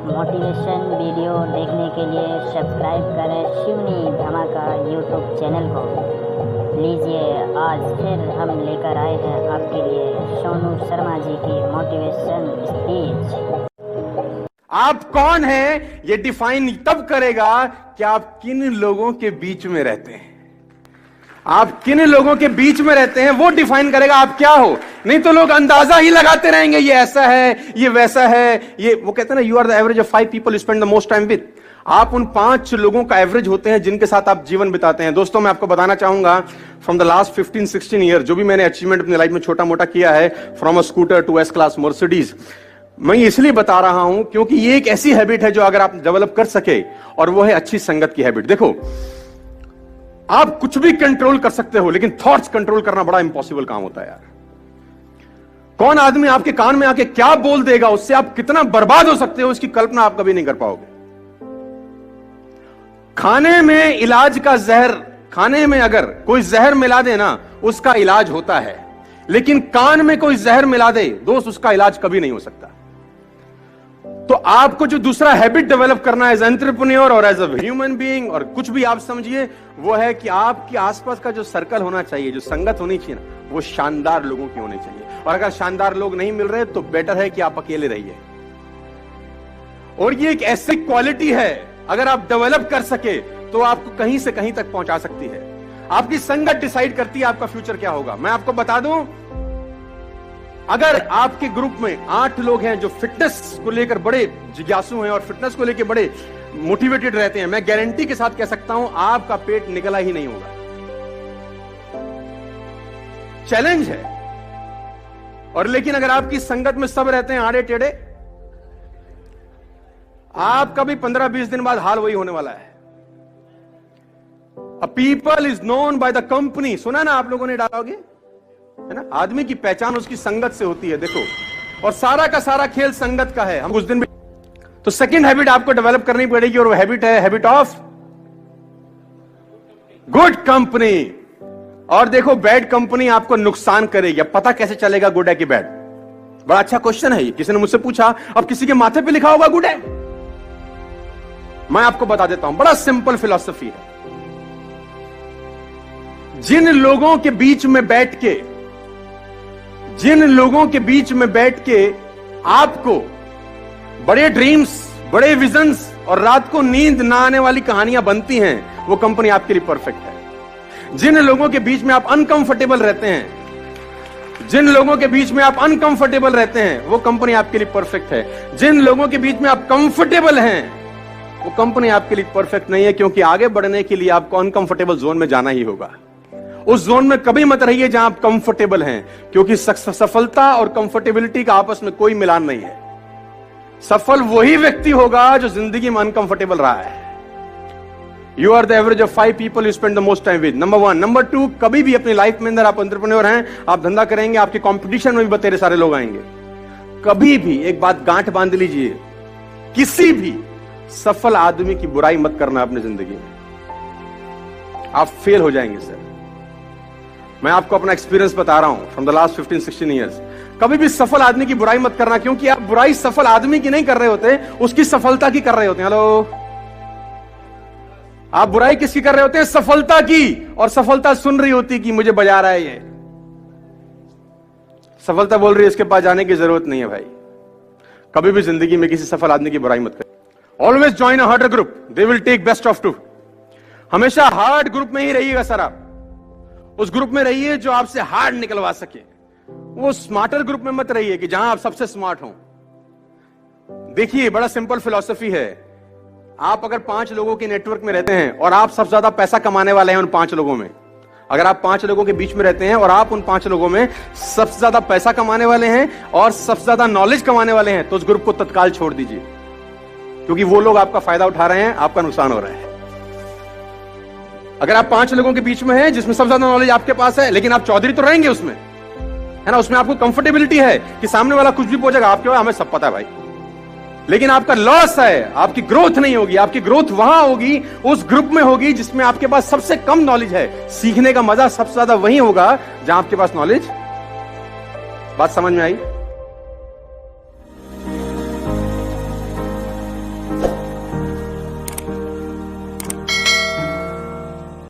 Motivation video देखने के लिए सब्सक्राइब करें शिवनी धमाका यूट्यूब चैनल को। लीजिए आज फिर हम लेकर आए हैं आपके लिए सोनू शर्मा जी की मोटिवेशन स्पीच। आप कौन हैं ये डिफाइन तब करेगा कि आप किन लोगों के बीच में रहते हैं। आप किन लोगों के बीच में रहते हैं वो डिफाइन करेगा आप क्या हो। नहीं तो लोग अंदाजा ही लगाते रहेंगे, ये ऐसा है, ये वैसा है। ये वो कहते हैं ना, you are the average of 5 people you spend the most time with. आप उन 5 लोगों का एवरेज होते हैं जिनके साथ आप जीवन बिताते हैं। दोस्तों, मैं आपको बताना चाहूंगा फ्रॉम द लास्ट 15-16 ईयर जो भी मैंने अचीवमेंट अपनी लाइफ में छोटा मोटा किया है, from a scooter to S class Mercedes, मैं इसलिए बता रहा हूं क्योंकि ये एक ऐसी हैबिट है जो अगर आप डेवलप कर सके, और वो है अच्छी संगत की हैबिट। देखो, आप कुछ भी कंट्रोल कर सकते हो लेकिन थॉट्स कंट्रोल करना बड़ा इंपॉसिबल काम होता है यार। कौन आदमी आपके कान में आके क्या बोल देगा, उससे आप कितना बर्बाद हो सकते हो, इसकी कल्पना आप कभी नहीं कर पाओगे। खाने में इलाज का जहर, खाने में अगर कोई जहर मिला दे ना, उसका इलाज होता है, लेकिन कान में कोई जहर मिला दे दोस्त, उसका इलाज कभी नहीं हो सकता। तो आपको जो दूसरा हैबिट डेवलप करना है एज एंटरप्रेन्योर और एज अ ह्यूमन बीइंग, और कुछ भी आप समझिए, वो है कि आपके आसपास का जो सर्कल होना चाहिए, जो संगत होनी चाहिए ना, वो शानदार लोगों की होनी चाहिए। और अगर शानदार लोग नहीं मिल रहे तो बेटर है कि आप अकेले रहिए। और ये एक ऐसी क्वालिटी है, अगर आप डेवलप कर सके तो आपको कहीं से कहीं तक पहुंचा सकती है। आपकी संगत डिसाइड करती है आपका फ्यूचर क्या होगा। मैं आपको बता दूं, अगर आपके ग्रुप में 8 लोग हैं जो फिटनेस को लेकर बड़े जिज्ञासु हैं और फिटनेस को लेकर बड़े मोटिवेटेड रहते हैं, मैं गारंटी के साथ कह सकता हूं आपका पेट निकला ही नहीं होगा। चैलेंज है। और लेकिन अगर आपकी संगत में सब रहते हैं आड़े टेढ़े, आपका भी 15-20 दिन बाद हाल वही होने वाला है। A people is known by the company, सुना ना आप लोगों ने डालोगे, है ना। आदमी की पहचान उसकी संगत से होती है। देखो, और सारा का सारा खेल संगत का है। हम उस दिन भी तो सेकंड हैबिट आपको डेवलप करनी पड़ेगी, और वो हैबिट है हैबिट ऑफ गुड कंपनी। और देखो, बैड कंपनी आपको नुकसान करेगी। अब पता कैसे चलेगा गुड है कि बैड? बड़ा अच्छा क्वेश्चन है ये, किसी ने मुझसे पूछा। अब किसी के माथे पे लिखा होगा गुड है? मैं आपको बता देता हूं, बड़ा सिंपल फिलॉसफी है। जिन लोगों के बीच में बैठ के, जिन लोगों के बीच में बैठ के आपको बड़े ड्रीम्स, बड़े विजन्स और रात को नींद ना आने वाली कहानियां बनती हैं, वो कंपनी आपके लिए परफेक्ट है। जिन लोगों के बीच में आप अनकंफर्टेबल रहते हैं, जिन लोगों के बीच में आप अनकंफर्टेबल रहते हैं, वो कंपनी आपके लिए परफेक्ट है। जिन लोगों के बीच में आप कंफर्टेबल हैं, वो कंपनी आपके लिए परफेक्ट नहीं है, क्योंकि आगे बढ़ने के लिए आपको अनकंफर्टेबल जोन में जाना ही होगा। उस जोन में कभी मत रहिए जहां आप कंफर्टेबल हैं, क्योंकि सफलता और कंफर्टेबिलिटी का आपस में कोई मिलान नहीं है। सफल वही व्यक्ति होगा जो जिंदगी में अनकंफर्टेबल रहा है। You are the average of 5 people you spend the most time with, number 1। Number 2, कभी भी अपनी लाइफ में अंदर आप एंटरप्रेन्योर हैं, आप धंधा करेंगे, आपके कंपटीशन में भी बतेरे सारे लोग आएंगे। कभी भी एक बात गांठ बांध लीजिए, किसी भी सफल आदमी की बुराई मत करना अपनी जिंदगी में, आप फेल हो जाएंगे सर। मैं आपको अपना एक्सपीरियंस बता रहा हूं फ्रॉम द लास्ट 15-16 ईयर्स। कभी भी सफल आदमी की बुराई मत करना, क्योंकि आप बुराई सफल आदमी की नहीं कर रहे होते, उसकी सफलता की कर रहे होते हैं। हेलो, आप बुराई किसकी कर रहे होते हैं? सफलता की। और सफलता सुन रही होती कि मुझे बजा रहा है ये। सफलता बोल रही है इसके पास जाने की जरूरत नहीं है भाई। कभी भी जिंदगी में किसी सफल आदमी की बुराई मत करें। Always join a harder group, they will take best of 2। हमेशा हार्ड ग्रुप में ही रहिएगा सर। आप उस ग्रुप में रहिए जो आपसे हार्ड निकलवा सके। वो स्मार्टर ग्रुप में मत रहिए कि जहां आप सबसे स्मार्ट हो। देखिए, बड़ा सिंपल फिलॉसफी है। आप अगर 5 लोगों के नेटवर्क में रहते हैं और आप सबसे ज्यादा पैसा कमाने वाले हैं उन 5 लोगों में, अगर आप 5 लोगों के बीच में रहते हैं और आप उन 5 लोगों में सबसे ज्यादा पैसा कमाने वाले हैं और सबसे ज्यादा नॉलेज कमाने वाले हैं, तो उस ग्रुप को तत्काल छोड़ दीजिए, क्योंकि वो लोग आपका फायदा उठा रहे हैं, आपका नुकसान हो रहा है। अगर आप 5 लोगों के बीच में हैं जिसमें सबसे ज्यादा नॉलेज आपके पास है, लेकिन आप चौधरी तो रहेंगे उसमें, है ना, उसमें आपको कंफर्टेबिलिटी है कि सामने वाला कुछ भी पूछेगा, आपके बाद हमें सब पता है भाई, लेकिन आपका लॉस है, आपकी ग्रोथ नहीं होगी। आपकी ग्रोथ वहां होगी, उस ग्रुप में होगी जिसमें आपके पास सबसे कम नॉलेज है। सीखने का मजा सबसे ज्यादा वहीं होगा जहां आपके पास नॉलेज। बात समझ में आई?